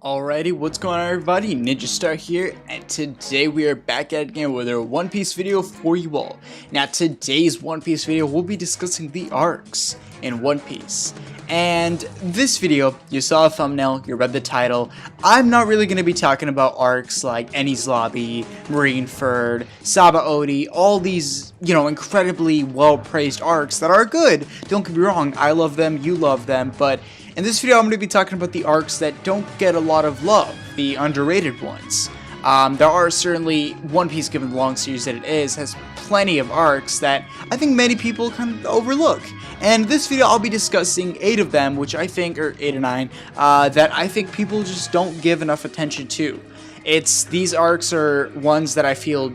Alrighty, what's going on everybody? Ninja Star here, and today we are back at it again with a One Piece video for you all. Now today's One Piece video, we'll be discussing the arcs in One Piece. And this video, you saw a thumbnail, you read the title. I'm not really going to be talking about arcs like Enies Lobby, Marineford, Sabaody, all these, incredibly well-praised arcs that are good. Don't get me wrong, I love them, you love them, but in this video I'm going to be talking about the arcs that don't get a lot of love, the underrated ones. There are certainly, One Piece, given the long series that it is, has plenty of arcs that I think many people kind of overlook. And in this video I'll be discussing 8 of them, which I think, or 8 or 9, that I think people just don't give enough attention to. These arcs are ones that I feel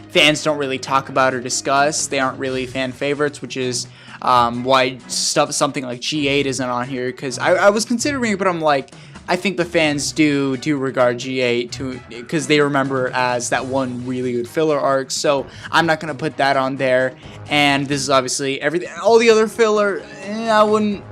fans don't really talk about or discuss. They aren't really fan favorites, which is why something like G8 isn't on here, because I was considering it, but I'm like, I think the fans do regard G8 because they remember as that one really good filler arc, so I'm not gonna put that on there. And this is obviously everything. All the other filler, I wouldn't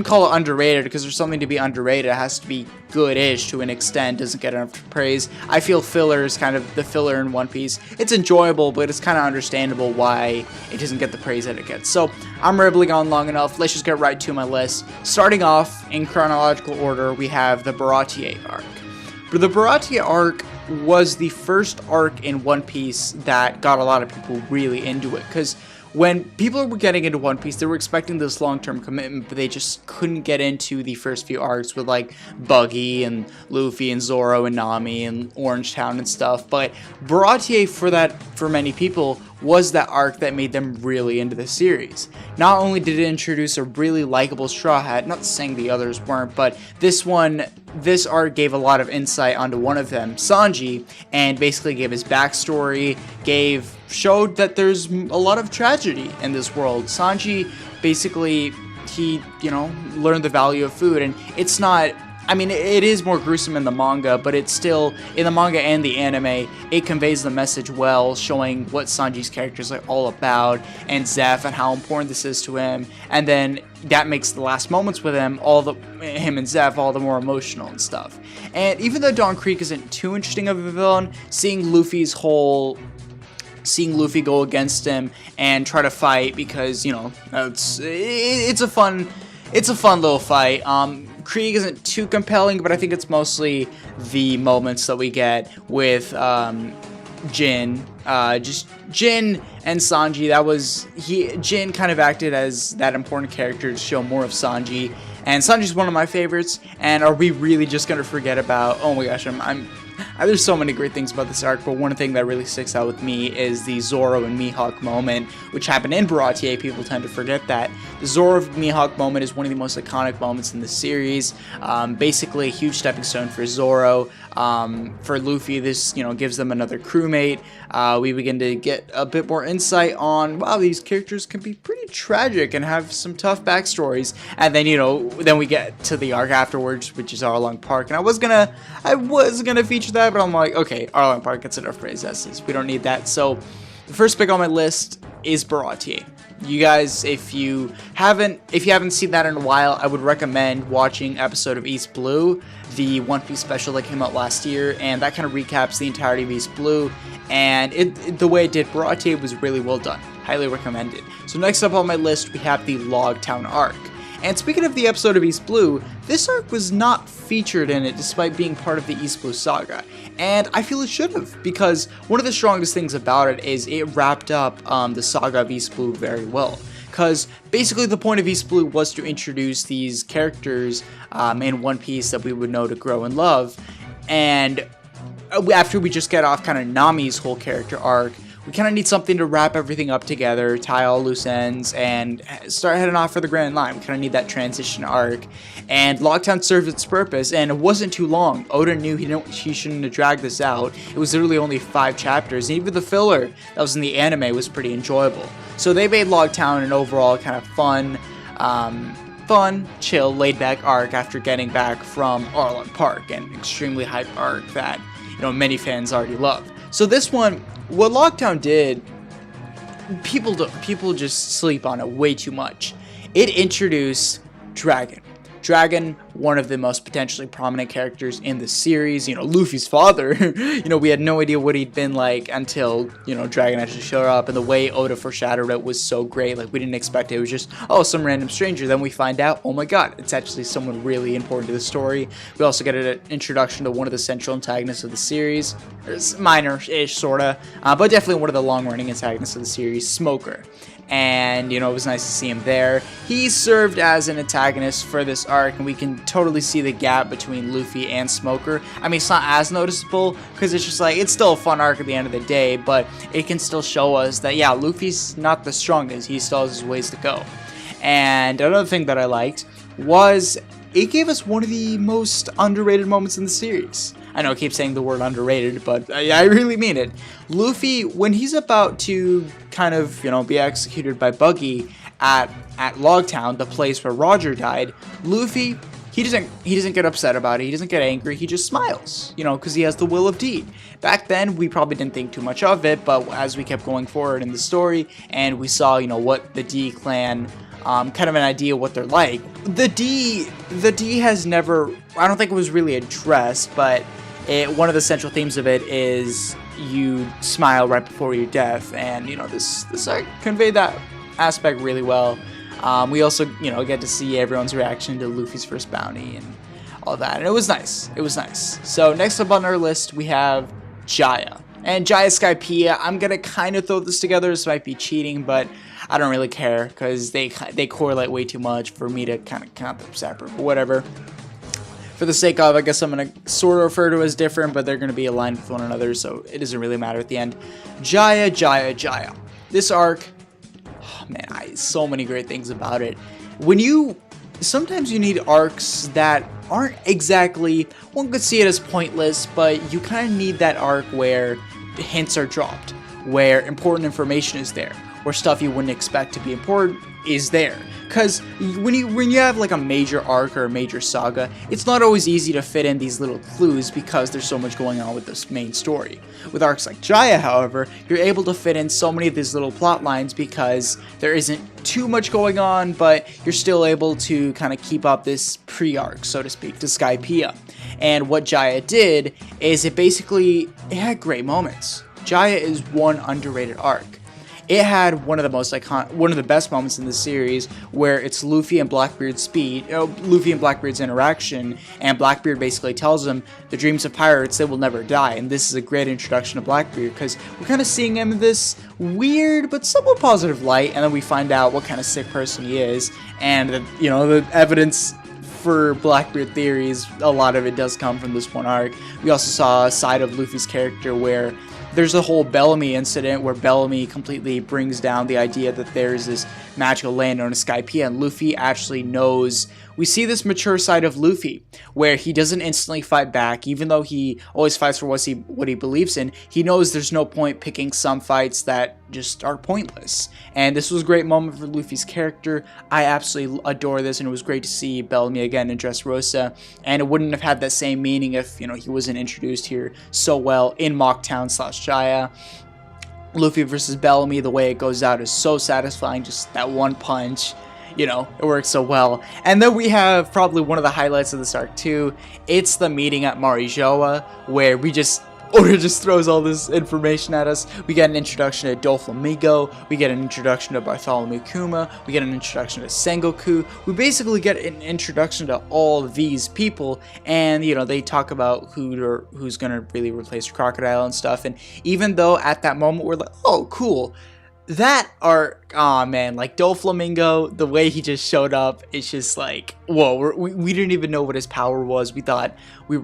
call it underrated, because there's something to be underrated. It has to be good-ish to an extent. Doesn't get enough praise. I feel filler is kind of the filler in One Piece. It's enjoyable, but it's kind of understandable why it doesn't get the praise that it gets. So I'm rambling on long enough. Let's just get right to my list. Starting off in chronological order, we have the Bharati A arc. But the Bharati arc was the first arc in One Piece that got a lot of people really into it, because when people were getting into One Piece, they were expecting this long-term commitment, but they just couldn't get into the first few arcs with like Buggy and Luffy and Zoro and Nami and Orange Town and stuff. But Bharati A, for many people, was that arc that made them really into the series. Not only did it introduce a really likable Straw Hat, not saying the others weren't, but this arc gave a lot of insight onto one of them, Sanji, and basically gave his backstory, showed that there's a lot of tragedy in this world. Sanji, basically, he, learned the value of food, and it's not, I mean, it is more gruesome in the manga, but it's still, in the manga and the anime, it conveys the message well, showing what Sanji's character is all about, and Zeph, and how important this is to him, and then that makes the last moments with him, him and Zeph, all the more emotional and stuff. And even though Don Creek isn't too interesting of a villain, seeing Luffy go against him and try to fight, because it's a fun little fight. Krieg isn't too compelling, but I think it's mostly the moments that we get with Jin, just Jin and Sanji. Jin kind of acted as that important character to show more of Sanji, and Sanji's one of my favorites. And are we really just gonna forget about? Oh my gosh, there's so many great things about this arc, but one thing that really sticks out with me is the Zoro and Mihawk moment, which happened in Bharati A. People tend to forget that. The Zoro Mihawk moment is one of the most iconic moments in the series. Basically a huge stepping stone for Zoro. For Luffy, this gives them another crewmate. We begin to get a bit more insight on, wow, these characters can be pretty tragic and have some tough backstories. And then then we get to the arc afterwards, which is Arlong Park. And I was gonna feature that, but I'm like, okay, Arlong Park gets enough praise as is. We don't need that. So the first pick on my list is Bharati A. You guys, if you haven't seen that in a while, I would recommend watching an episode of East Blue, the One Piece special that came out last year, and that kind of recaps the entirety of East Blue, and the way it did Bharati A was really well done. Highly recommended. So next up on my list, we have the Log Town arc. And speaking of the episode of East Blue, this arc was not featured in it despite being part of the East Blue saga. And I feel it should have, because one of the strongest things about it is it wrapped up the saga of East Blue very well. Because basically the point of East Blue was to introduce these characters in One Piece that we would know to grow and love. And after we just get off kind of Nami's whole character arc, we kind of need something to wrap everything up together, tie all loose ends, and start heading off for the Grand Line. We kind of need that transition arc. And Logtown served its purpose, and it wasn't too long. Oda knew he shouldn't have dragged this out. It was literally only 5 chapters, and even the filler that was in the anime was pretty enjoyable. So they made Logtown an overall kind of fun, chill, laid-back arc after getting back from Arlong Park, an extremely hype arc that many fans already love. So this one, what Logtown did, people just sleep on it way too much. It introduced Dragon. Dragon, one of the most potentially prominent characters in the series, you know, Luffy's father. You know, we had no idea what he'd been like until, you know, Dragon actually showed up, and the way Oda foreshadowed it was so great. Like, we didn't expect it. It was just, oh, some random stranger. Then we find out, oh my god, it's actually someone really important to the story. We also get an introduction to one of the central antagonists of the series. It's minor-ish, sorta, but definitely one of the long-running antagonists of the series, Smoker. And, you know, it was nice to see him there. He served as an antagonist for this arc, and we can totally see the gap between Luffy and Smoker. I mean, it's not as noticeable, because it's just like, it's still a fun arc at the end of the day, but it can still show us that, yeah, Luffy's not the strongest. He still has his ways to go. And another thing that I liked was it gave us one of the most underrated moments in the series. I know I keep saying the word underrated, but I really mean it. Luffy, when he's about to kind of, you know, be executed by Buggy at Logtown, the place where Roger died, Luffy, he doesn't get upset about it. He doesn't get angry. He just smiles, you know, because he has the will of deed. Back then, we probably didn't think too much of it, but as we kept going forward in the story and we saw, you know, what the D clan, kind of an idea what they're like. The D has never, I don't think it was really addressed, but one of the central themes of it is you smile right before your death, and, you know, this arc conveyed that aspect really well. We also, you know, get to see everyone's reaction to Luffy's first bounty and all that, and it was nice. It was nice. So next up on our list, we have Jaya. And Jaya Skypiea, I'm gonna kind of throw this together. This might be cheating, but I don't really care because they correlate way too much for me to kind of count them separate, but whatever. For the sake of, I guess I'm going to sort of refer to as different, but they're going to be aligned with one another, so it doesn't really matter at the end. Jaya. This arc, oh man, so many great things about it. Sometimes you need arcs that aren't exactly, one could see it as pointless, but you kind of need that arc where hints are dropped, where important information is there, where stuff you wouldn't expect to be important is there. Because when you have like a major arc or a major saga, it's not always easy to fit in these little clues because there's so much going on with this main story. With arcs like Jaya, however, you're able to fit in so many of these little plot lines because there isn't too much going on, but you're still able to kind of keep up this pre-arc, so to speak, to Skypiea. And what Jaya did is it had great moments. Jaya is one underrated arc. It had one of the best moments in the series where it's Luffy and Blackbeard's interaction, and Blackbeard basically tells him the dreams of pirates, they will never die. And this is a great introduction to Blackbeard because we're kind of seeing him in this weird but somewhat positive light, and then we find out what kind of sick person he is, and you know, the evidence for Blackbeard theories, a lot of it does come from this one arc. We also saw a side of Luffy's character where there's a whole Bellamy incident where Bellamy completely brings down the idea that there's this magical land known as Skypiea, and Luffy actually knows. We see this mature side of Luffy where he doesn't instantly fight back, even though he always fights for what he believes in. He knows there's no point picking some fights that just are pointless. And this was a great moment for Luffy's character. I absolutely adore this, and it was great to see Bellamy again in Dressrosa. And it wouldn't have had that same meaning if, you know, he wasn't introduced here so well in Mocktown/Jaya. Luffy versus Bellamy, the way it goes out is so satisfying. Just that one punch, you know, it works so well. And then we have probably one of the highlights of this arc too. It's the meeting at Marijoa where Oda just throws all this information at us. We get an introduction to Doflamingo, we get an introduction to Bartholomew Kuma, we get an introduction to Sengoku. We basically get an introduction to all of these people, and, you know, they talk about who's gonna really replace Crocodile and stuff. And even though at that moment we're like, oh, cool, that arc, aw man, like Doflamingo, the way he just showed up, it's just like, whoa, we didn't even know what his power was. We thought we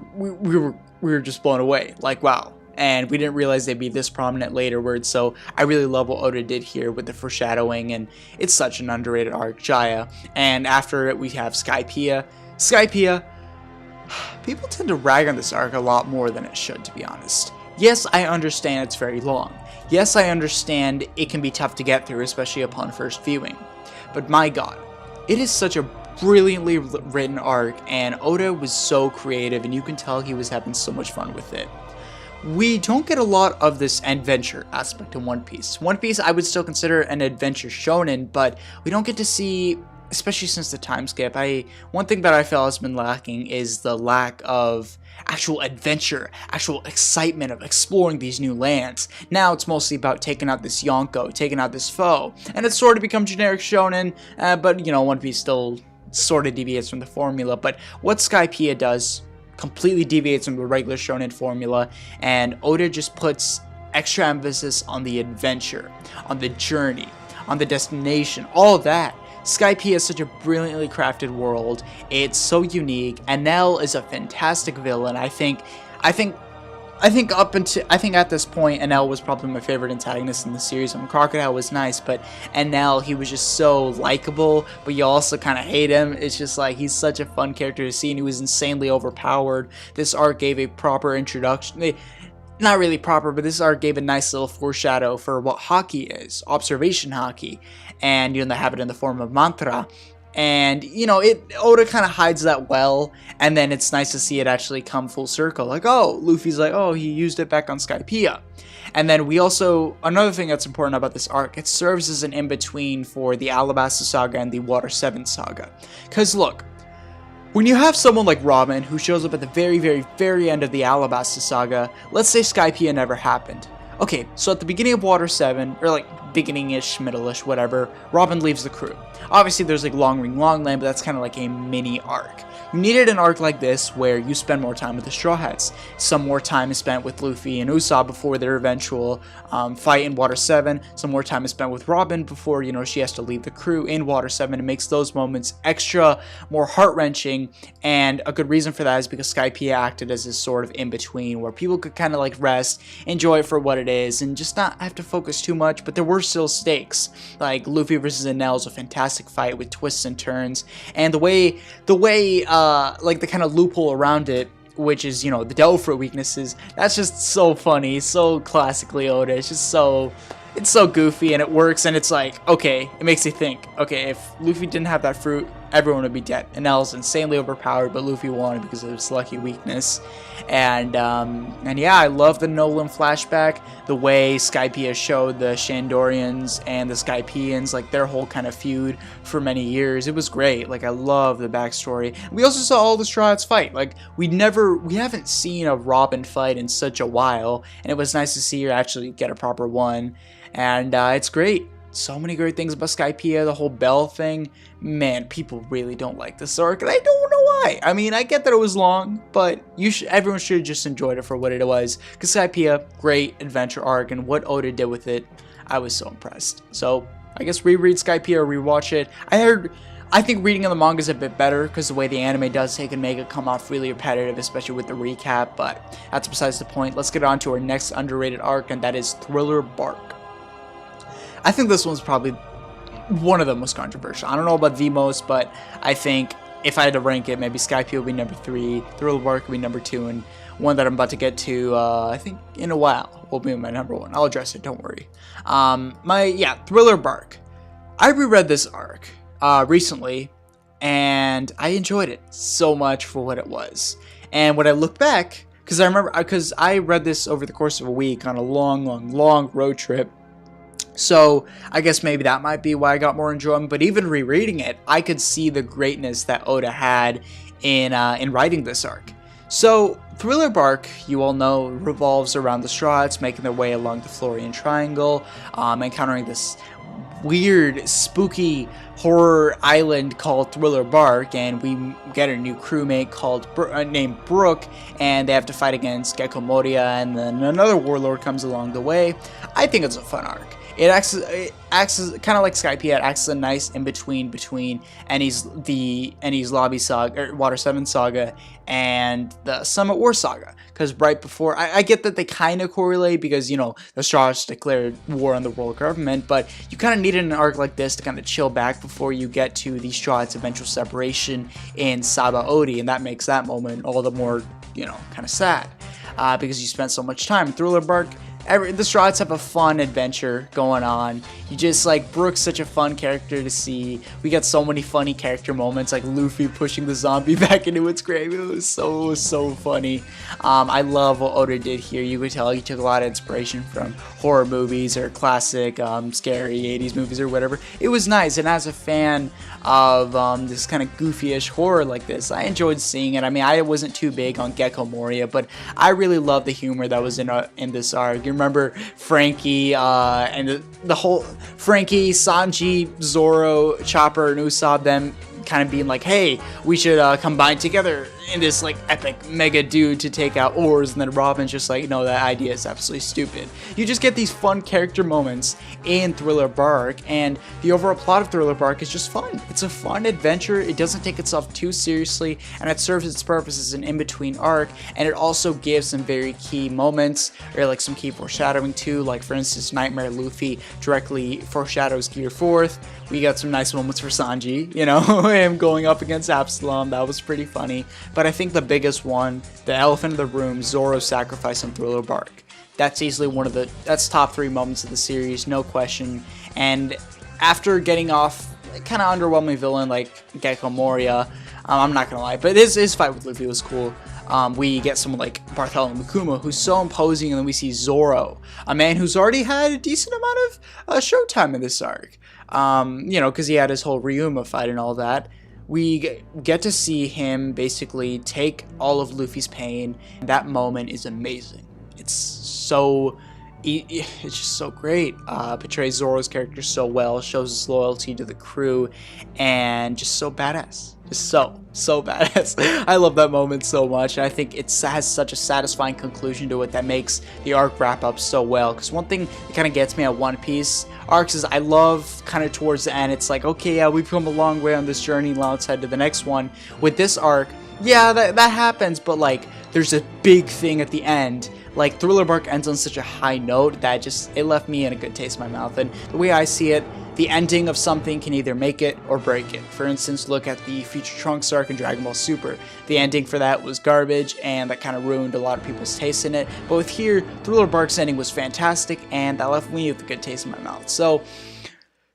were just blown away, like, wow. And we didn't realize they'd be this prominent laterwards, so I really love what Oda did here with the foreshadowing, and it's such an underrated arc, Jaya. And after it, we have Skypiea. People tend to rag on this arc a lot more than it should, to be honest. Yes, I understand it's very long. Yes, I understand it can be tough to get through, especially upon first viewing. But my god, it is such a brilliantly written arc, and Oda was so creative, and you can tell he was having so much fun with it. We don't get a lot of this adventure aspect in One Piece. One Piece I would still consider an adventure shonen, but we don't get to see especially since the time skip, one thing that I feel has been lacking is the lack of actual adventure, actual excitement of exploring these new lands. Now it's mostly about taking out this Yonko, taking out this foe, and it's sort of become generic shonen, but you know, One Piece still sort of deviates from the formula. But what Skypiea does completely deviates from the regular shonen formula, and Oda just puts extra emphasis on the adventure, on the journey, on the destination, all of that. Skypiea is such a brilliantly crafted world. It's so unique. Enel is a fantastic villain. I think at this point, Enel was probably my favorite antagonist in the series. I mean, Crocodile was nice, but Enel, he was just so likable, but you also kind of hate him. It's just like, he's such a fun character to see, and he was insanely overpowered. This arc gave a proper introduction. Not really proper, but this arc gave a nice little foreshadow for what haki is, observation haki, and you know, they have it in the form of mantra. And you know, Oda kind of hides that well, and then it's nice to see it actually come full circle. Like, oh, Luffy's like, oh, he used it back on Skypiea. And then we also, another thing that's important about this arc, it serves as an in-between for the Alabasta Saga and the Water 7 Saga. Because look, when you have someone like Robin who shows up at the very, very, very end of the Alabasta Saga, let's say Skypiea never happened. Okay, so at the beginning of Water 7, or like beginning-ish, middle-ish, whatever, Robin leaves the crew. Obviously there's like Long Ring Long Land, but that's kind of like a mini arc. You needed an arc like this where you spend more time with the Straw Hats. Some more time is spent with Luffy and Usopp before their eventual fight in Water 7. Some more time is spent with Robin before, you know, she has to leave the crew in Water 7. It makes those moments extra more heart-wrenching, and a good reason for that is because Skypiea acted as this sort of in-between where people could kind of like rest, enjoy it for what it is, and just not have to focus too much, but there were still stakes. Like Luffy versus Enel is a fantastic fight with twists and turns, and the way like the kind of loophole around it, which is, you know, the Devil Fruit weaknesses, that's just so funny, so classically Oda. It's just so, it's so goofy, and it works, and it's like, okay, it makes you think, okay, if Luffy didn't have that fruit, everyone would be dead. Enel's insanely overpowered, but Luffy won because of his lucky weakness. And yeah, I love the Nolan flashback, the way Skypiea showed the Shandorians and the Skypieans, like their whole kind of feud for many years. It was great. Like, I love the backstory. We also saw all the Straw Hats fight. Like, we haven't seen a Robin fight in such a while, and it was nice to see her actually get a proper one. And it's great. So many great things about Skypiea, the whole Bell thing. Man, people really don't like this arc, and I don't know why. I mean, I get that it was long, but everyone should have just enjoyed it for what it was. Because Skypiea, great adventure arc, and what Oda did with it, I was so impressed. So, I guess reread Skypiea or rewatch it. I think reading in the manga is a bit better, because the way the anime does take and make it come off really repetitive, especially with the recap, but that's besides the point. Let's get on to our next underrated arc, and that is Thriller Bark. I think this one's probably one of the most controversial. I don't know about the most, but I think if I had to rank it, maybe Skypiea would be number 3, Thriller Bark would be number 2, and one that I'm about to get to, I think in a while, will be my number 1. I'll address it, don't worry. Thriller Bark. I reread this arc recently, and I enjoyed it so much for what it was. And when I look back, because I read this over the course of a week on a long road trip. So I guess maybe that might be why I got more enjoyment. But even rereading it, I could see the greatness that Oda had in writing this arc. So Thriller Bark, you all know, revolves around the Straw Hats making their way along the Florian Triangle, encountering this weird, spooky horror island called Thriller Bark, and we get a new crewmate named Brooke, and they have to fight against Gecko Moria, and then another warlord comes along the way. I think it's a fun arc. It acts as kind of like Skypiea. It acts as a nice in-between between Eni's Lobby Saga, or Water 7 Saga, and the Summit War Saga. Because right before, I get that they kind of correlate because, you know, the Straw Hats declared war on the world government, but you kind of needed an arc like this to kind of chill back before you get to the Straw Hats' eventual separation in Saba Odi, and that makes that moment all the more, you know, kind of sad because you spent so much time. Thriller Bark, the Straw Hats have a fun adventure going on. You just like Brook's such a fun character to see. We got so many funny character moments, like Luffy pushing the zombie back into its grave. It was so funny. I love what Oda did here. You could tell he took a lot of inspiration from horror movies or classic scary 80s movies or whatever. It was nice, and as a fan of this kind of goofy-ish horror like this, I enjoyed seeing it. I mean, I wasn't too big on Gecko Moria, but I really loved the humor that was in this arc. You remember Frankie and the whole Frankie, Sanji, Zoro, Chopper, and Usopp, them kind of being like, hey, we should combine together in this like epic mega dude to take out Oars, and then Robin's just like, no, that idea is absolutely stupid. You just get these fun character moments in Thriller Bark, and the overall plot of Thriller Bark is just fun. It's a fun adventure. It doesn't take itself too seriously, and it serves its purpose as an in-between arc, and it also gives some very key moments, or like some key foreshadowing too, like for instance, Nightmare Luffy directly foreshadows Gear 4th. We got some nice moments for Sanji, you know, him going up against Absalom. That was pretty funny. But I think the biggest one, the elephant in the room, Zoro's sacrifice on Thriller Bark. That's easily that's top 3 moments of the series, no question. And after getting off kind of underwhelming villain like Gecko Moria, I'm not gonna lie, but his fight with Luffy was cool. We get someone like Bartholomew Kuma, who's so imposing, and then we see Zoro, a man who's already had a decent amount of showtime in this arc. You know, because he had his whole Ryuma fight and all that. We get to see him basically take all of Luffy's pain. That moment is amazing. It's just so great. Portrays Zoro's character so well, shows his loyalty to the crew, and just so badass. Just so badass. I love that moment so much, and I think it has such a satisfying conclusion to it that makes the arc wrap up so well. Because one thing that kind of gets me at One Piece arcs is I love kind of towards the end, it's like, okay, yeah, we've come a long way on this journey, now let's head to the next one. With this arc, yeah, that happens, but like, there's a big thing at the end. Like, Thriller Bark ends on such a high note that it left me in a good taste in my mouth. And the way I see it, the ending of something can either make it or break it. For instance, look at the Future Trunks arc in Dragon Ball Super. The ending for that was garbage, and that kind of ruined a lot of people's taste in it. But with here, Thriller Bark's ending was fantastic, and that left me with a good taste in my mouth. So,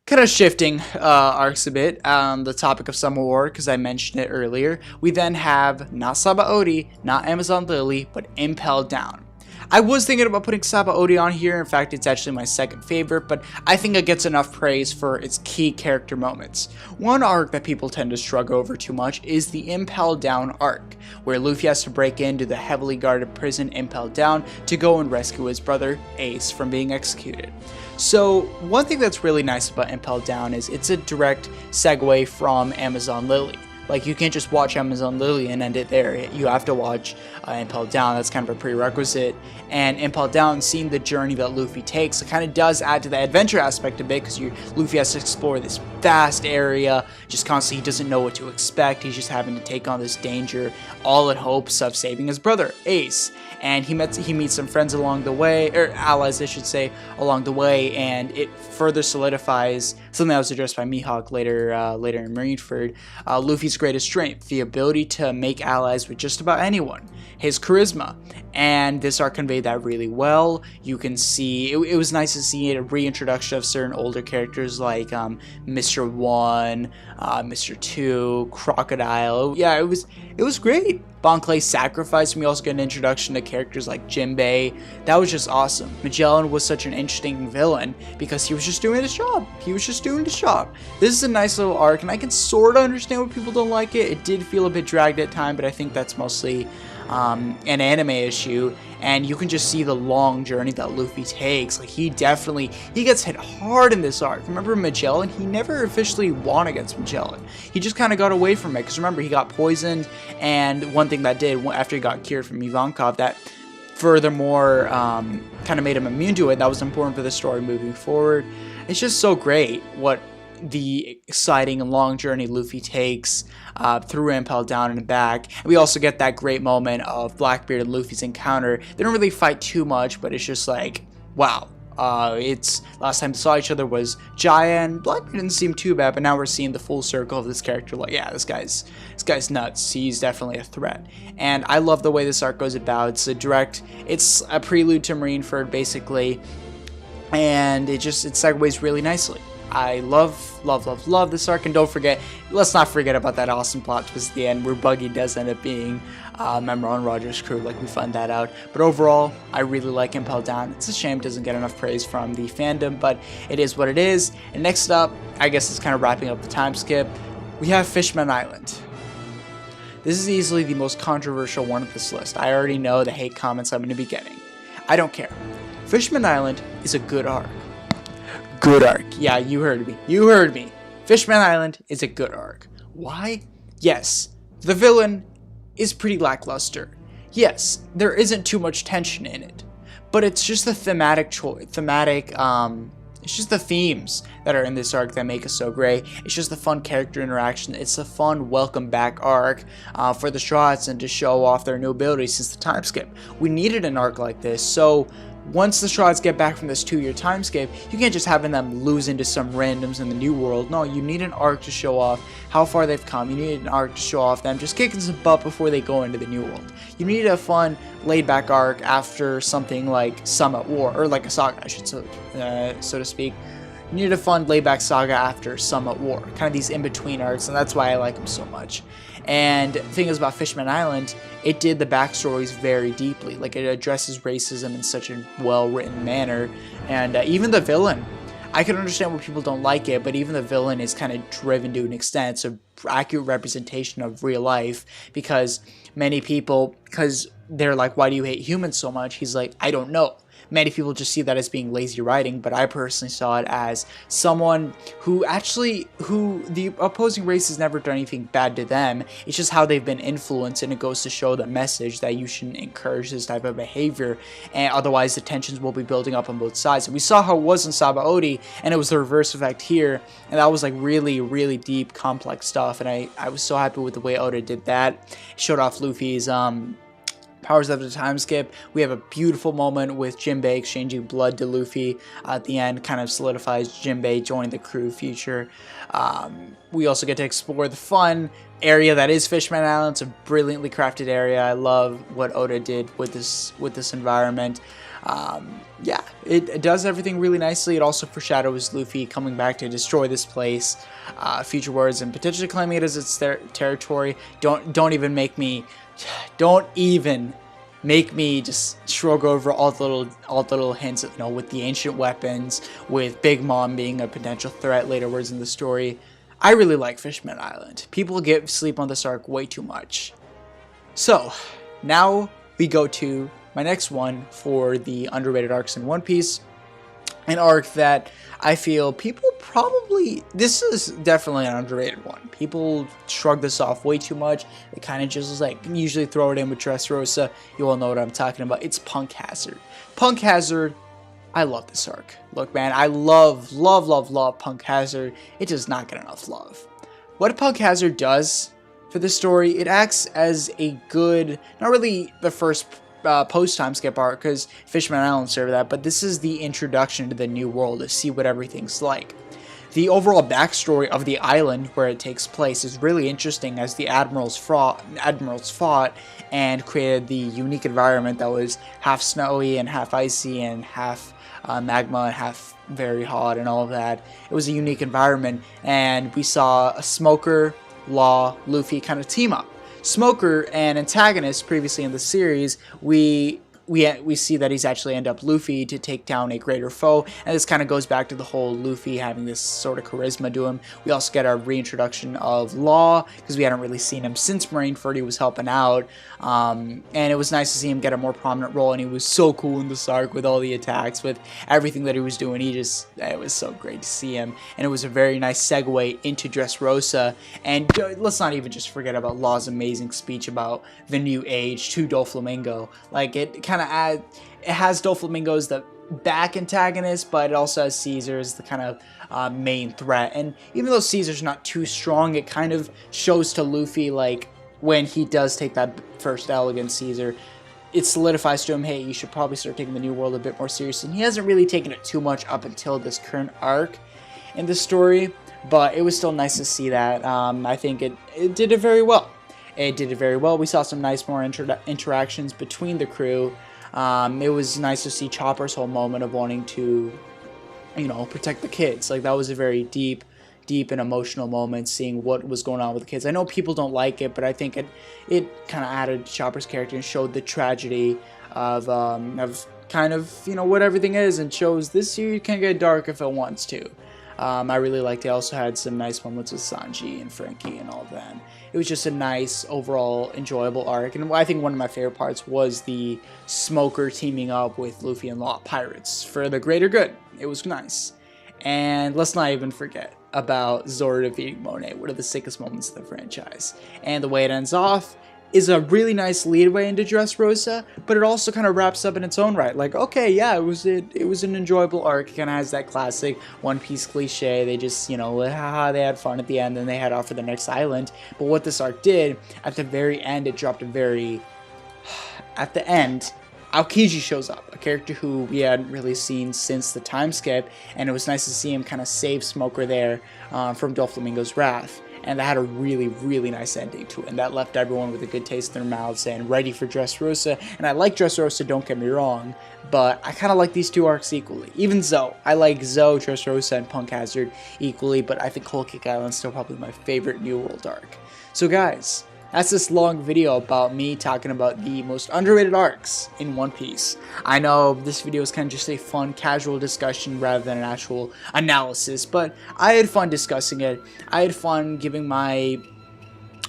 kind of shifting arcs a bit on the topic of Summer War, because I mentioned it earlier. We then have not Sabaody, not Amazon Lily, but Impelled Down. I was thinking about putting Sabaody on here. In fact, it's actually my second favorite, but I think it gets enough praise for its key character moments. One arc that people tend to shrug over too much is the Impelled Down arc, where Luffy has to break into the heavily guarded prison Impelled Down to go and rescue his brother, Ace, from being executed. So, one thing that's really nice about Impelled Down is it's a direct segue from Amazon Lily. Like, you can't just watch Amazon Lily and end it there. You have to watch Impelled Down. That's kind of a prerequisite. And Impelled Down, seeing the journey that Luffy takes, it kind of does add to the adventure aspect a bit, because Luffy has to explore this vast area, just constantly. He doesn't know what to expect. He's just having to take on this danger, all in hopes of saving his brother, Ace. And he meets some friends along the way, or allies, I should say, along the way, and it further solidifies something that was addressed by Mihawk later in Marineford. Luffy's greatest strength, the ability to make allies with just about anyone, his charisma, and this arc conveyed that really well. You can see, it was nice to see a reintroduction of certain older characters like Mr. 1, Mr. 2, Crocodile. Yeah, it was great. Bon Clay's sacrifice, and we also get an introduction to characters like Jinbei. That was just awesome. Magellan was such an interesting villain because he was just doing his job. This is a nice little arc, and I can sort of understand why people don't like it. It did feel a bit dragged at time, but I think that's mostly an anime issue, and you can just see the long journey that Luffy takes. Like, he gets hit hard in this arc. Remember Magellan? He never officially won against Magellan. He just kind of got away from it, because remember, he got poisoned, and one thing that did, after he got cured from Ivankov, that furthermore kind of made him immune to it. That was important for the story moving forward. It's just so great what the exciting and long journey Luffy takes through Impelled Down and back. And we also get that great moment of Blackbeard and Luffy's encounter. They don't really fight too much, but it's just like, wow, It's last time we saw each other was Jaya, and Blood didn't seem too bad, but now we're seeing the full circle of this character. Like, yeah, this guy's nuts. He's definitely a threat, and I love the way this arc goes about. It's a prelude to Marineford, basically, and it segues really nicely. I love this arc, and let's not forget about that awesome plot twist at the end where Buggy does end up being a member on Roger's crew. Like, we find that out. But overall, I really like Impelled Down. It's a shame it doesn't get enough praise from the fandom, but it is what it is. And next up, I guess it's kind of wrapping up the time skip, we have Fishman Island. This is easily the most controversial one of this list. I already know the hate comments I'm going to be getting. I don't care. Fishman Island is a good arc. Good arc. Yeah, you heard me. You heard me. Fishman Island is a good arc. Why? Yes, the villain is pretty lackluster. Yes, there isn't too much tension in it, but it's just the it's just the themes that are in this arc that make it so great. It's just the fun character interaction. It's a fun welcome back arc for the Strahds and to show off their new abilities since the time skip. We needed an arc like this, so once the Strahds get back from this 2-year time skip, you can't just have them lose into some randoms in the new world. No, you need an arc to show off how far they've come. You need an arc to show off them just kicking some butt before they go into the new world. You need a fun, laid-back arc after something like Some at War, or like a saga, I should so to speak. You need a fun, laid-back saga after Some at War. Kind of these in-between arcs, and that's why I like them so much. And the thing is about Fishman Island, it did the backstories very deeply. Like, it addresses racism in such a well-written manner. And even the villain, I can understand why people don't like it, but even the villain is kind of driven to an extent. It's an accurate representation of real life, because many people, because they're like, why do you hate humans so much? He's like, I don't know. Many people just see that as being lazy writing, but I personally saw it as someone who the opposing race has never done anything bad to them. It's just how they've been influenced, and it goes to show the message that you shouldn't encourage this type of behavior, and otherwise the tensions will be building up on both sides. And we saw how it was in Sabaody, and it was the reverse effect here, and that was like really, really deep, complex stuff, and I was so happy with the way Oda did that. It showed off Luffy's powers of the time skip. We have a beautiful moment with Jinbei exchanging blood to Luffy at the end, kind of solidifies Jinbei joining the crew future. We also get to explore the fun area that is Fishman Island. It's a brilliantly crafted area. I love what Oda did with this environment. Yeah, it does everything really nicely. It also foreshadows Luffy coming back to destroy this place, future words, and potentially claiming it as its territory. Don't even make me just shrug over all the little hints, you know, with the ancient weapons, with Big Mom being a potential threat later words in the story. I really like Fishman Island. People sleep on this arc way too much. So now we go to my next one for the underrated arcs in One Piece. An arc that I feel this is definitely an underrated one. People shrug this off way too much. They kind of just like usually throw it in with Dressrosa. You all know what I'm talking about. It's Punk Hazard. Punk Hazard, I love this arc. Look, man, I love Punk Hazard. It does not get enough love. What Punk Hazard does for this story, it acts as a good, not really the first post-time skip arc, because Fishman Island served that, but this is the introduction to the new world, to see what everything's like. The overall backstory of the island where it takes place is really interesting, as the admirals fought and created the unique environment that was half snowy and half icy and half magma and half very hot and all of that. It was a unique environment, and we saw a Smoker, Law, Luffy kind of team up. Smoker, an antagonist previously in the series, we see that he's actually end up Luffy to take down a greater foe, and this kind of goes back to the whole Luffy having this sort of charisma to him. We also get our reintroduction of Law, because we hadn't really seen him since Marineford. He was helping out, and it was nice to see him get a more prominent role, and he was so cool in this arc with all the attacks, with everything that he was doing. It was so great to see him, and it was a very nice segue into Dressrosa. And let's not even just forget about Law's amazing speech about the new age to Doflamingo. Like, it has Doflamingo as the back antagonist, but it also has Caesar as the kind of main threat. And even though Caesar's not too strong, it kind of shows to Luffy, like, when he does take that first L against Caesar, it solidifies to him, hey, you should probably start taking the New World a bit more seriously. And he hasn't really taken it too much up until this current arc in the story, but it was still nice to see that. I think it did it very well. It did it very well. We saw some nice more interactions between the crew. It was nice to see Chopper's whole moment of wanting to, you know, protect the kids. Like, that was a very deep and emotional moment, seeing what was going on with the kids. I know people don't like it, but I think it kind of added to Chopper's character and showed the tragedy of kind of, you know, what everything is, and shows this year can get dark if it wants to. I really liked it. I also had some nice moments with Sanji and Frankie and all of that. It was just a nice, overall, enjoyable arc. And I think one of my favorite parts was the Smoker teaming up with Luffy and Law Pirates for the greater good. It was nice. And let's not even forget about Zoro defeating Monet, one of the sickest moments of the franchise. And the way it ends off is a really nice leadway into Dressrosa, but it also kind of wraps up in its own right. Like, okay, yeah, it was an enjoyable arc. It kind of has that classic One Piece cliche. They just, you know, haha, they had fun at the end, and they head off for the next island. But what this arc did, at the very end, it dropped a very... At the end, Aokiji shows up, a character who we hadn't really seen since the time skip, and it was nice to see him kind of save Smoker there from Doflamingo's wrath. And that had a really, really nice ending to it, and that left everyone with a good taste in their mouths and ready for Dressrosa. And I like Dressrosa, don't get me wrong, but I kind of like these two arcs equally. Even Zoe. I like Zoe, Dressrosa, and Punk Hazard equally, but I think Whole Cake Island's still probably my favorite New World arc. So guys, that's this long video about me talking about the most underrated arcs in One Piece. I know this video is kind of just a fun, casual discussion rather than an actual analysis, but I had fun discussing it. I had fun giving my,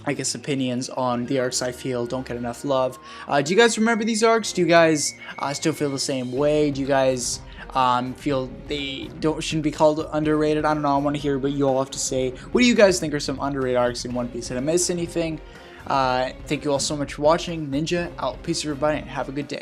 I guess, opinions on the arcs I feel don't get enough love. Do you guys remember these arcs? Do you guys still feel the same way? Do you guys feel they shouldn't be called underrated? I don't know. I want to hear what you all have to say. What do you guys think are some underrated arcs in One Piece? Did I miss anything? Thank you all so much for watching. Ninja out. Peace everybody, and have a good day.